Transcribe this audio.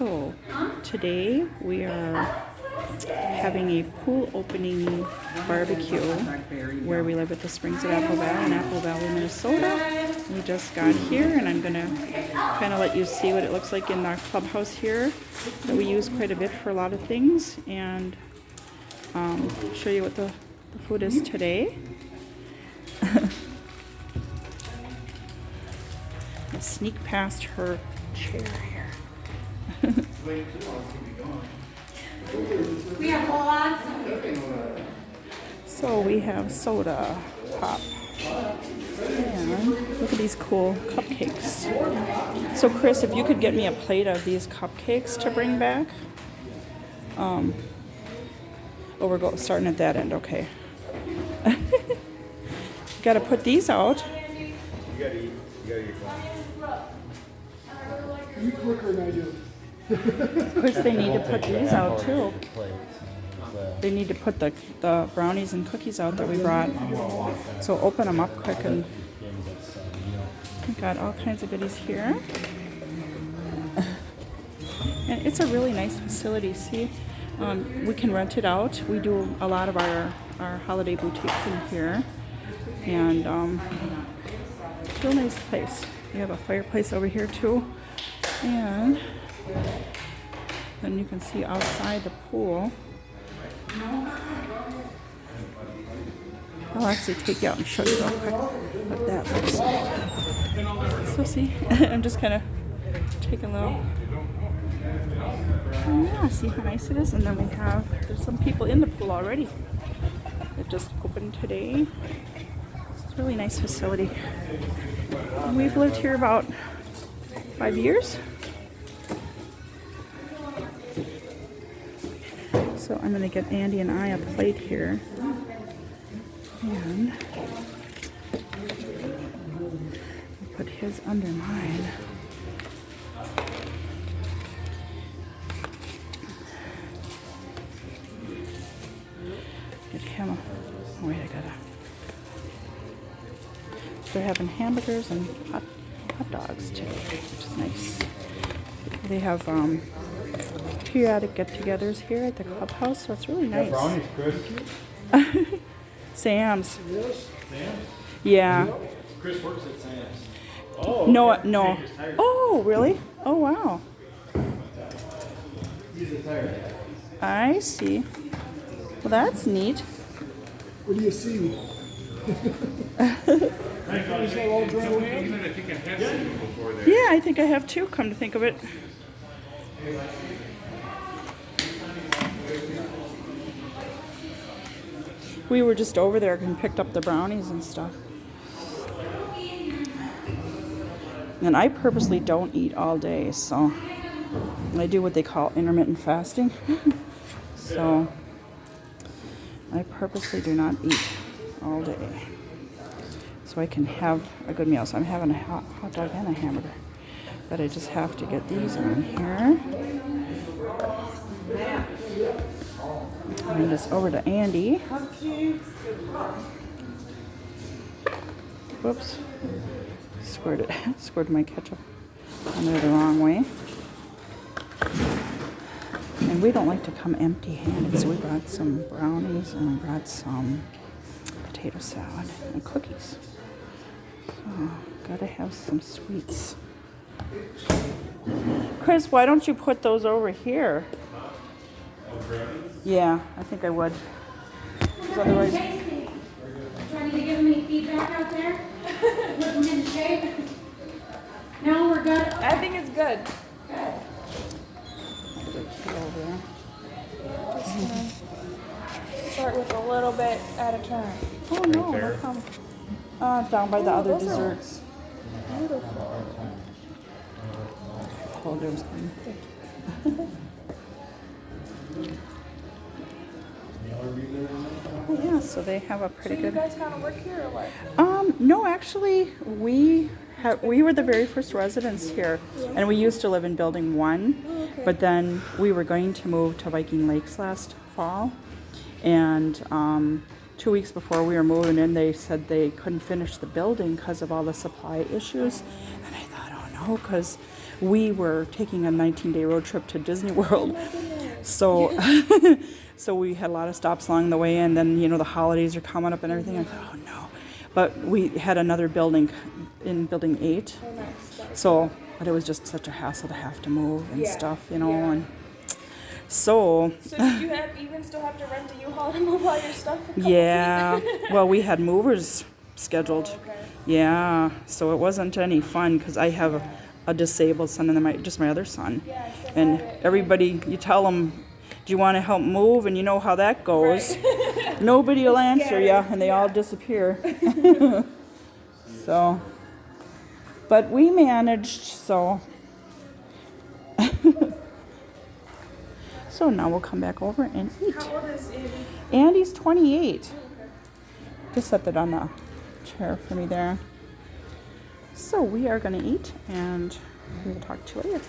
So today we are having a pool opening barbecue where we live at the Springs at Apple Valley in Apple Valley, Minnesota. We just got here and I'm gonna kind of let you see what it looks like in our clubhouse here that we use quite a bit for a lot of things, and show you what the food is today. I'll sneak past her chair here. We have lots. So we have soda pop. And look at these cool cupcakes. So Chris, if you could get me a plate of these cupcakes to bring back. Oh, we're starting at that end, okay. Got to put these out. You gotta eat. You gotta eat one. You quicker than I do. Of course, they need to put these out too. They need to put the brownies and cookies out that we brought. So open them up quick, and we got all kinds of goodies here. And it's a really nice facility. See, we can rent it out. We do a lot of our holiday boutiques in here, and it's a real nice place. We have a fireplace over here too, and then you can see outside the pool. I'll actually take you out and show you real quick what that looks like. So see, I'm just kind of taking a little. And yeah, see how nice it is. And then there's some people in the pool already. It just opened today. It's a really nice facility. And we've lived here about 5 years. So I'm going to get Andy and I a plate here. And I'll put his under mine. Get him a... Oh wait, I gotta... They're having hamburgers and hot dogs today, which is nice. They have periodic get-togethers here at the clubhouse, so it's really nice. Brownies, Chris. Sam's. Yes. Sam's? Yeah. Chris works at Sam's. Oh. No, okay. no. Oh, really? Oh, wow. He's a tire guy. I see. Well, that's neat. What do you see? Yeah, I think I have too, come to think of it. We were just over there and picked up the brownies and stuff. And I purposely don't eat all day, so I do what they call intermittent fasting. So I purposely do not eat all day, so I can have a good meal. So I'm having a hot dog and a hamburger, but I just have to get these on here. Bring this over to Andy. Whoops. Squirted my ketchup on there the wrong way. And we don't like to come empty-handed, so we brought some brownies and we brought some potato salad and cookies. So, gotta have some sweets. Chris, why don't you put those over here? Yeah, I think I would. 'Cause otherwise... Trying to give them any feedback out there? Put them in shape? No, we're good? I think it's good. Good. Start with a little bit at a time. Oh no, no problem. Down by the other desserts. Beautiful. Oh, there was coming. Oh yeah, so they have a pretty So you good. guys kind of work here or what? No, actually, we were the very first residents here, and we used to live in Building 1, but then we were going to move to Viking Lakes last fall, and 2 weeks before we were moving in, they said they couldn't finish the building because of all the supply issues, and I thought, oh no, because we were taking a 19-day road trip to Disney World. So so we had a lot of stops along the way, and then, the holidays are coming up and everything. I thought, oh no. But we had another building in building 8. Oh, nice. So, but it was just such a hassle to have to move and Yeah. stuff, Yeah. and so So did you even still have to rent a U-Haul to move all your stuff? a couple yeah. feet? Well, we had movers scheduled. Oh, okay. Yeah, so it wasn't any fun because I have a disabled son and then just my other son. Yeah, I said And that. everybody, you tell them, do you want to help move? And you know how that goes. Nobody will answer you, and they all disappear. So, but we managed, so. So now we'll come back over and eat. How old is Andy? Andy's 28. Just set that on the chair for me there. So we are going to eat, and we will talk to you later.